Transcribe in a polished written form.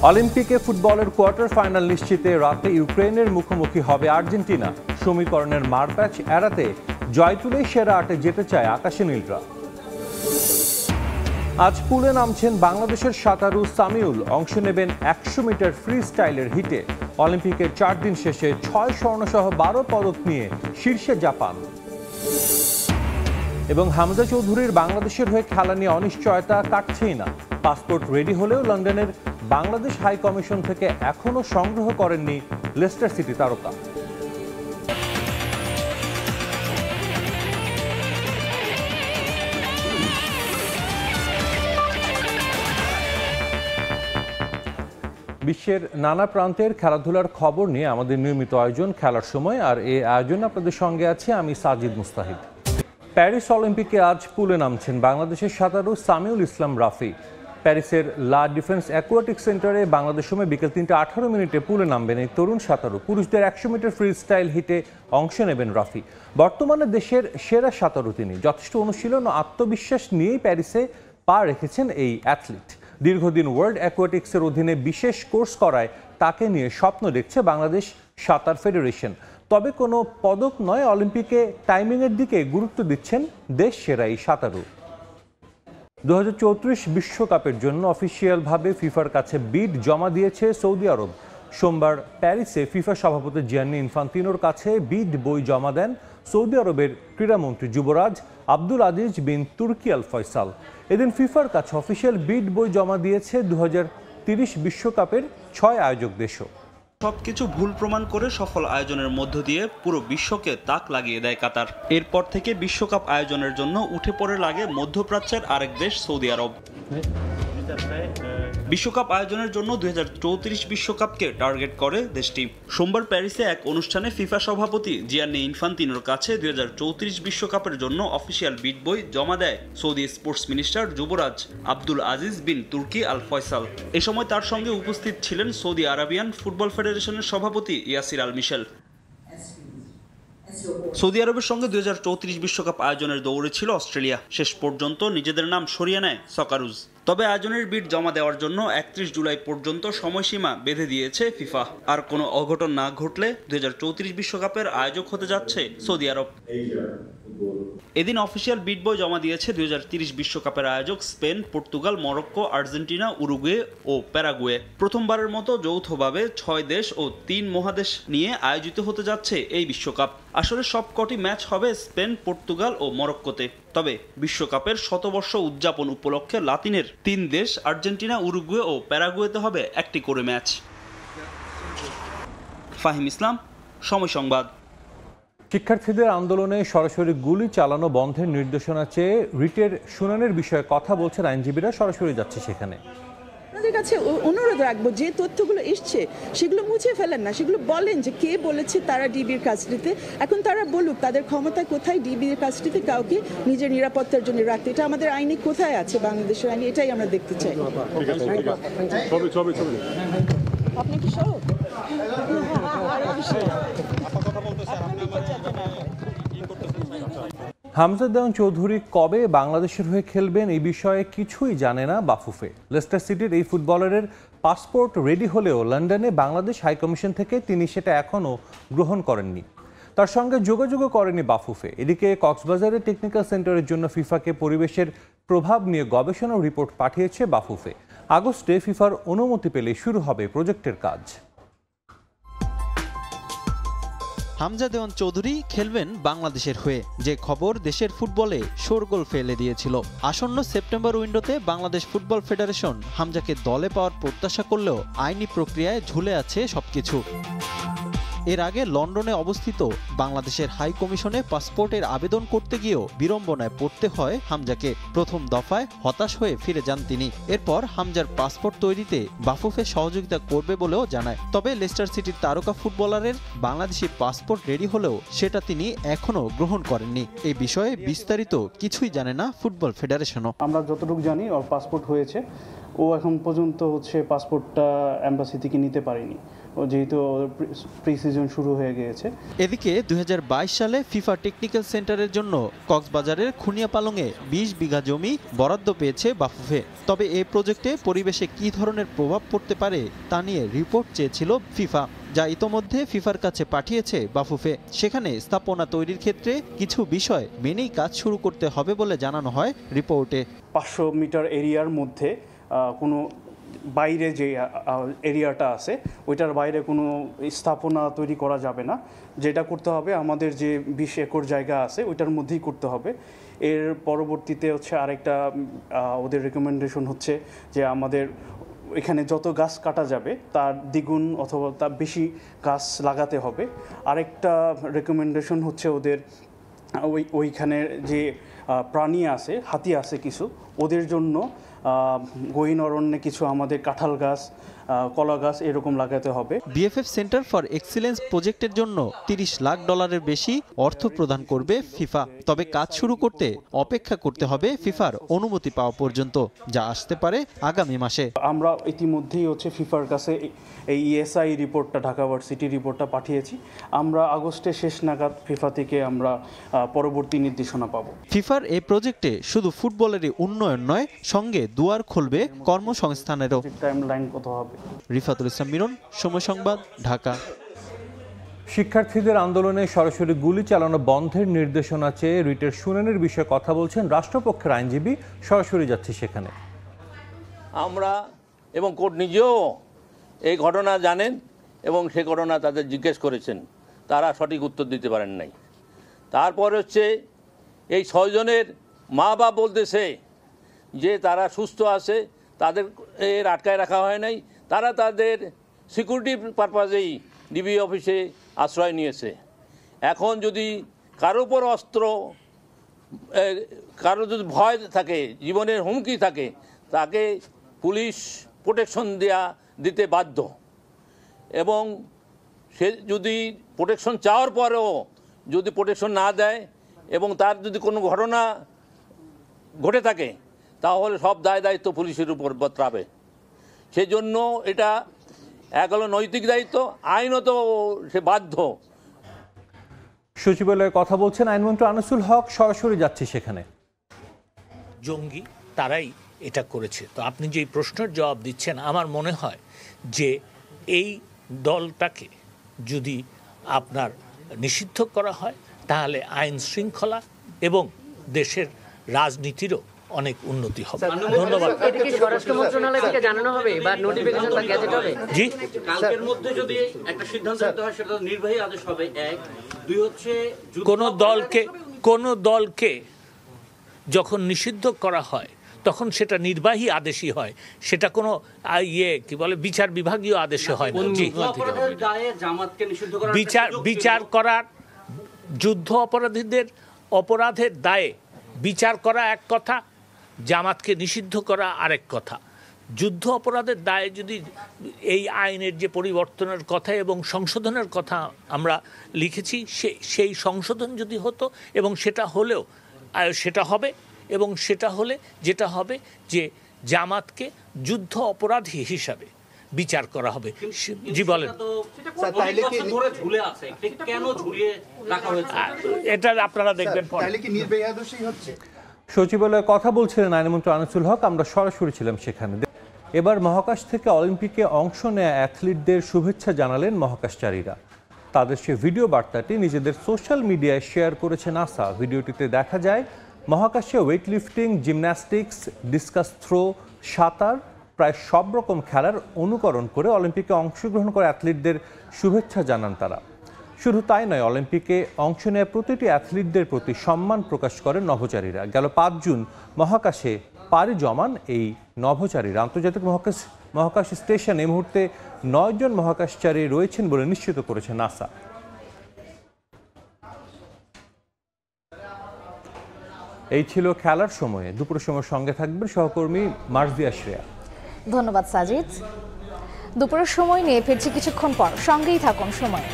অলিম্পিকে ফুটবলের quarter final নিশ্চিতে রাতে ইউক্রেনের মুখোমুখি হবে আর্জেন্টিনা। সমীকরণের মারপ্যাচ এড়াতে জয় তুলেই সেরা আটে যেতে চায় আকাশে নীলরা। আজ পুলে নামছেন বাংলাদেশের সাঁতারু সামিউল। অংশ নেবেন 100 মিটার ফ্রি স্টাইলের হিটে। অলিম্পিকের 4 দিন শেষে 6 স্বর্ণসহ 12 পদক নিয়ে শীর্ষে জাপান। এবং হামজা চৌধুরীর বাংলাদেশের হয়ে খেলা নিয়ে অনিশ্চয়তা কাটছেই না। পাসপোর্ট রেডি হলেও লন্ডনের বাংলাদেশ হাই কমিশন থেকে এখনো সংগ্রহ করেননি লেস্টার সিটি তারকা। বিশ্বের নানা প্রান্তের খেলাধুলার খবর নিয়ে আমাদের নিয়মিত আয়োজন খেলার সময়, আর এই আয়োজনে আপনাদের সঙ্গে আছি আমি সাজিদ মুস্তাহিদ। প্যারিস অলিম্পিকে আজ পুলে নামছেন বাংলাদেশের সাঁতারু সামিউল ইসলাম রাফি। প্যারিসের লা ডিফেন্স অ্যাকুয়াটিক সেন্টারে বাংলাদেশ সময় বিকেল 3:18 পুলে নামবেন এই তরুণ সাঁতারু। পুরুষদের 100 মিটার ফ্রি স্টাইল হিটে অংশ নেবেন রাফি। বর্তমানে দেশের সেরা সাঁতারু তিনি। যথেষ্ট অনুশীলন ও আত্মবিশ্বাস নিয়েই প্যারিসে পা রেখেছেন এই অ্যাথলিট। দীর্ঘদিন ওয়ার্ল্ড অ্যাকুয়াটিক্সের অধীনে বিশেষ কোর্স করায় তাকে নিয়ে স্বপ্ন দেখছে বাংলাদেশ সাঁতার ফেডারেশন। তবে কোনো পদক নয়, অলিম্পিকে টাইমিংয়ের দিকে গুরুত্ব দিচ্ছেন দেশ সেরা এই সাঁতারু। 2034 বিশ্বকাপের জন্য অফিসিয়ালভাবে ফিফার কাছে বিড জমা দিয়েছে সৌদি আরব। সোমবার প্যারিসে ফিফা সভাপতি জিয়ান্নি ইনফান্তিনোর কাছে বিড বই জমা দেন সৌদি আরবের ক্রীড়ামন্ত্রী যুবরাজ আব্দুল আজিজ বিন তুর্কি আল ফয়সাল। এদিন ফিফার কাছে অফিসিয়াল বিড বই জমা দিয়েছে 2030 বিশ্বকাপের 6 আয়োজক দেশও। সবকিছু ভুল প্রমাণ করে সফল আয়োজনের মধ্য দিয়ে পুরো বিশ্বকে তাক লাগিয়ে দেয় কাতার। এরপর থেকে বিশ্বকাপ আয়োজনের জন্য উঠে পড়ে লাগে মধ্যপ্রাচ্যের আরেক দেশ সৌদি আরব। বিশ্বকাপ আয়োজনের জন্য 2034 বিশ্বকাপকে টার্গেট করে দেশটি। সোমবার প্যারিসে এক অনুষ্ঠানে ফিফা সভাপতি জিয়ান্নি ইনফান্তিনোর কাছে 2034 বিশ্বকাপের জন্য অফিসিয়াল বিড বই জমা দেয় সৌদি স্পোর্টস মিনিস্টার যুবরাজ আব্দুল আজিজ বিন তুর্কি আল ফয়সাল। এ সময় তার সঙ্গে উপস্থিত ছিলেন সৌদি আরাবিয়ান ফুটবল ফেডারেশনের সভাপতি ইয়াসির আল মিশেল। সৌদি আরবের সঙ্গে 2034 বিশ্বকাপ আয়োজনের দৌড়ে ছিল অস্ট্রেলিয়া। শেষ পর্যন্ত নিজেদের নাম সরিয়ে নেয় সকারুজ। তবে আয়োজনের বিড জমা দেওয়ার জন্য 31 জুলাই পর্যন্ত সময়সীমা বেঁধে দিয়েছে ফিফা। আর কোনো অঘটন না ঘটলে 2034 বিশ্বকাপের আয়োজক হতে যাচ্ছে সৌদি আরব। এদিন অফিসিয়াল বিড বই জমা দিয়েছে 2030 বিশ্বকাপের আয়োজক Spain, Portugal, Morocco, Argentina, Uruguay ও প্যারাগুয়ে। প্রথমবারের মতো যৌথভাবে 6 দেশ ও 3 মহাদেশ নিয়ে আয়োজিত হতে যাচ্ছে এই বিশ্বকাপ। আসলে সবকটি ম্যাচ হবে স্পেন, পর্তুগাল ও মরক্কোতে। তবে বিশ্বকাপের শতবর্ষ উদযাপন উপলক্ষে লাতিনের 3 দেশ আর্জেন্টিনা, উরুগুয়ে ও প্যারাগুয়েতে হবে একটি করে ম্যাচ। ফাহিম ইসলাম, সময় সংবাদ। শিক্ষার্থীদের আন্দোলনে সরাসরি গুলি চালানো বন্ধের নির্দেশনা চেয়ে রিটের শুনানির বিষয়ে কথা বলছেন আইনজীবীরা। সরাসরি যাচ্ছে সেখানে। আপনাদের কাছে অনুরোধ রাখবো, যে তথ্যগুলো এসছে সেগুলো মুছে ফেলেন না, সেগুলো বলেন যে কে বলেছে তারা ডিবির কাস্টডিতে। এখন তারা বলুক তাদের ক্ষমতা কোথায় ডিবির কাস্টডিতে কাউকে নিজের নিরাপত্তার জন্য রাখতে। এটা আমাদের আইনে কোথায় আছে, বাংলাদেশের আইনে? এটাই আমরা দেখতে চাই। আপনি কি সহ হামজা দেওয়ান চৌধুরী কবে বাংলাদেশের হয়ে খেলবেন এই বিষয়ে কিছুই জানে না বাফুফে। লেস্টার সিটির এই ফুটবলারের পাসপোর্ট রেডি হলেও লন্ডনে বাংলাদেশ হাইকমিশন থেকে তিনি সেটা এখনও গ্রহণ করেননি। তার সঙ্গে যোগাযোগও করেনি বাফুফে। এদিকে কক্সবাজারের টেকনিক্যাল সেন্টারের জন্য ফিফাকে পরিবেশের প্রভাব নিয়ে গবেষণা রিপোর্ট পাঠিয়েছে বাফুফে। আগস্টে ফিফার অনুমতি পেলে শুরু হবে প্রজেক্টের কাজ। হামজা দেওয়ান চৌধুরী খেলবেন বাংলাদেশের হয়ে, যে খবর দেশের ফুটবলে শোরগোল ফেলে দিয়েছিল। আসন্ন সেপ্টেম্বর উইন্ডোতে বাংলাদেশ ফুটবল ফেডারেশন হামজাকে দলে পাওয়ার প্রত্যাশা করলেও আইনি প্রক্রিয়ায় ঝুলে আছে সবকিছু। এর আগে লন্ডনে অবস্থিত বাংলাদেশের হাই কমিশনে পাসপোর্টের আবেদন করতে গিয়েও বিড়ম্বনায় পড়তে হয় হামজাকে। প্রথম দফায় হতাশ হয়ে ফিরে যান তিনি। এরপর হামজার পাসপোর্ট তৈরিতে বাফুফে সহযোগিতা করবে বলেও জানায়। তবে লেস্টার সিটির তারকা ফুটবলারের বাংলাদেশি পাসপোর্ট রেডি হলেও সেটা তিনি এখনও গ্রহণ করেননি। এই বিষয়ে বিস্তারিত কিছুই জানে না ফুটবল ফেডারেশনও। আমরা যতটুকু জানি ওর পাসপোর্ট হয়েছে, ও এখন পর্যন্ত হচ্ছে পাসপোর্টটা এম্বাসি থেকে নিতে পারেনি, ও যেহেতু প্রি সিজন শুরু হয়ে গিয়েছে। এদিকে 2022 সালে ফিফা টেকনিক্যাল সেন্টারের জন্য কক্সবাজারের খুনিয়াপালংয়ে 20 বিঘা জমি বরাদ্দ পেয়েছে বাফুফে। তবে এই প্রজেক্টে পরিবেশে কী ধরনের প্রভাব পড়তে পারে তা নিয়ে রিপোর্ট চেয়েছিল ফিফা, যা ইতোমধ্যে ফিফার কাছে পাঠিয়েছে বাফুফে। সেখানে স্থাপনা তৈরির ক্ষেত্রে কিছু বিষয় মেনেই কাজ শুরু করতে হবে বলে জানানো হয় রিপোর্টে। 500 মিটার এরিয়ার মধ্যে কোনো বাইরে যে এরিয়াটা আছে ওইটার বাইরে কোনো স্থাপনা তৈরি করা যাবে না। যেটা করতে হবে আমাদের যে 20 একর জায়গা আছে ওইটার মধ্যেই করতে হবে। এর পরবর্তীতে হচ্ছে আরেকটা ওদের রেকমেন্ডেশন হচ্ছে যে আমাদের এখানে যত গাছ কাটা যাবে তার দ্বিগুণ অথবা তার বেশি গাছ লাগাতে হবে। আরেকটা রেকমেন্ডেশন হচ্ছে ওদের ওইখানে যে প্রাণী আছে, হাতি আছে কিছু, ওদের জন্য গহীন অরণ্যে কিছু আমাদের কাঁঠাল গাছ, কলা গাছ এরকম লাগাতে হবে। বিএফএফ সেন্টার ফর এক্সিলেন্স প্রজেক্টের জন্য $30 লাখ বেশি অর্থ প্রদান করবে ফিফা। তবে কাজ শুরু করতে অপেক্ষা করতে হবে ফিফার অনুমতি পাওয়া পর্যন্ত, যা আসতে পারে আগামী মাসে। আমরা ইতিমধ্যেই হচ্ছে ফিফার কাছে এই ইএসআই রিপোর্টটা, ঢাকা ভার্সিটি রিপোর্টটা পাঠিয়েছি। আমরা আগস্টের শেষ নাগাদ ফিফা থেকে আমরা পরবর্তী নির্দেশনা পাবো। ফিফার এই প্রজেক্টে শুধু ফুটবলেরই উন্নয়ন নয়, সঙ্গে দুয়ার খুলবে কর্মসংস্থানেরও। টাইমলাইন কত হবে? রিফাতুল ইসলাম মিরন, সময় সংবাদ, ঢাকা। শিক্ষার্থীদের আন্দোলনে সরাসরি গুলি চালানো বন্ধের নির্দেশনা চেয়ে রিটের শুনানির বিষয়ে কথা বলছেন রাষ্ট্রপক্ষের আইনজীবী। সরাসরি যাচ্ছি সেখানে। আমরা এবং কোর্ট নিজেও এই ঘটনা জানেন এবং সে ঘটনা তাদের জিজ্ঞেস করেছেন, তারা সঠিক উত্তর দিতে পারেন নাই। তারপর হচ্ছে এই 6 জনের মা বাপ বলতেছে যে তারা সুস্থ আছে, তাদের এর আটকায় রাখা হয় নাই, তারা তাদের সিকিউরিটি পারপাজেই ডিবি অফিসে আশ্রয় নিয়েছে। এখন যদি কারো উপর অস্ত্র, কারো যদি ভয় থাকে, জীবনের হুমকি থাকে, তাকে পুলিশ প্রোটেকশন দিতে বাধ্য। এবং সে যদি প্রোটেকশন চাওয়ার পরেও যদি প্রোটেকশন না দেয় এবং তার যদি কোনো ঘটনা ঘটে থাকে, তাহলে সব দায়িত্ব পুলিশের উপর বর্তাবে। সেজন্য এটা এক হলো নৈতিক দায়িত্ব, আইনত সে বাধ্য। সচিবালয়ে কথা বলছেন আইনমন্ত্রী আনিসুল হক। সরাসরি যাচ্ছি সেখানে। জঙ্গি তারাই এটা করেছে। তো আপনি যে প্রশ্নের জবাব দিচ্ছেন, আমার মনে হয় যে এই দলটাকে যদি আপনার নিষিদ্ধ করা হয় তাহলে আইন শৃঙ্খলা এবং দেশের রাজনীতিরও অনেক উন্নতি হবে। ধন্যবাদ। এটা কি স্বরাষ্ট্র মন্ত্রণালয় থেকে জানানো হবে বা নোটিফিকেশন বা গ্যাজেট হবে? জি, কালকের মধ্যে যদি একটা সিদ্ধান্ত নিতে হয় সেটা নির্বাহী আদেশ হবে। 1 2 হচ্ছে কোন দলকে যখন নিষিদ্ধ করা হয় তখন সেটা নির্বাহী আদেশই হয়, সেটা কোনো বিচার বিভাগীয় আদেশে হয় না। জি, বিচার করার, যুদ্ধ অপরাধীদের অপরাধের দায়ে বিচার করা এক কথা, জামাতকে নিষিদ্ধ করা আরেক কথা। যুদ্ধ অপরাধের দায়ে যদি এই আইনের যে পরিবর্তনের কথা এবং সংশোধনের কথা আমরা লিখেছি, সেই সংশোধন যদি হতো এবং সেটা হলেও সেটা হবে, এবং সেটা হলে যেটা হবে যে জামাতকে যুদ্ধ অপরাধী হিসাবে বিচার করা হবে। জি বলেন। এটা আপনারা দেখবেন। সচিবালয়ে কথা বলছিলেন আইনমন্ত্রী আনিসুল হক। আমরা সরাসরি ছিলাম সেখানে। এবার মহাকাশ থেকে অলিম্পিকে অংশ নেয়া অ্যাথলিটদের শুভেচ্ছা জানালেন মহাকাশচারীরা। তাদের সে ভিডিও বার্তাটি নিজেদের সোশ্যাল মিডিয়ায় শেয়ার করেছে নাসা। ভিডিওটিতে দেখা যায় মহাকাশে weight lifting, gymnastics, discus throw, সাঁতার, প্রায় সব রকম খেলার অনুকরণ করে অলিম্পিকে অংশগ্রহণ করা অ্যাথলিটদের শুভেচ্ছা জানান তারা। শুধু তাই নয়, অলিম্পিকে অংশ নেওয়া প্রতিটি অ্যাথলিটদের প্রতি সম্মান প্রকাশ করেন নভোচারীরা। গেল 5 জুন মহাকাশে পাড়ি জমান এই নভোচারীরা। আন্তর্জাতিক মহাকাশ স্টেশনে এই মুহূর্তে 9 জন মহাকাশচারী রয়েছেন বলে নিশ্চিত করেছে নাসা। এই ছিল খেলার সময়ে। দুপুরের সময় সঙ্গে থাকবেন সহকর্মী মার্জিয়া শ্রেয়া। ধন্যবাদ সাজিদ। দুপুরের সময় নিয়ে ফিরছি কিছুক্ষণ পর, সঙ্গেই থাকুন সময়।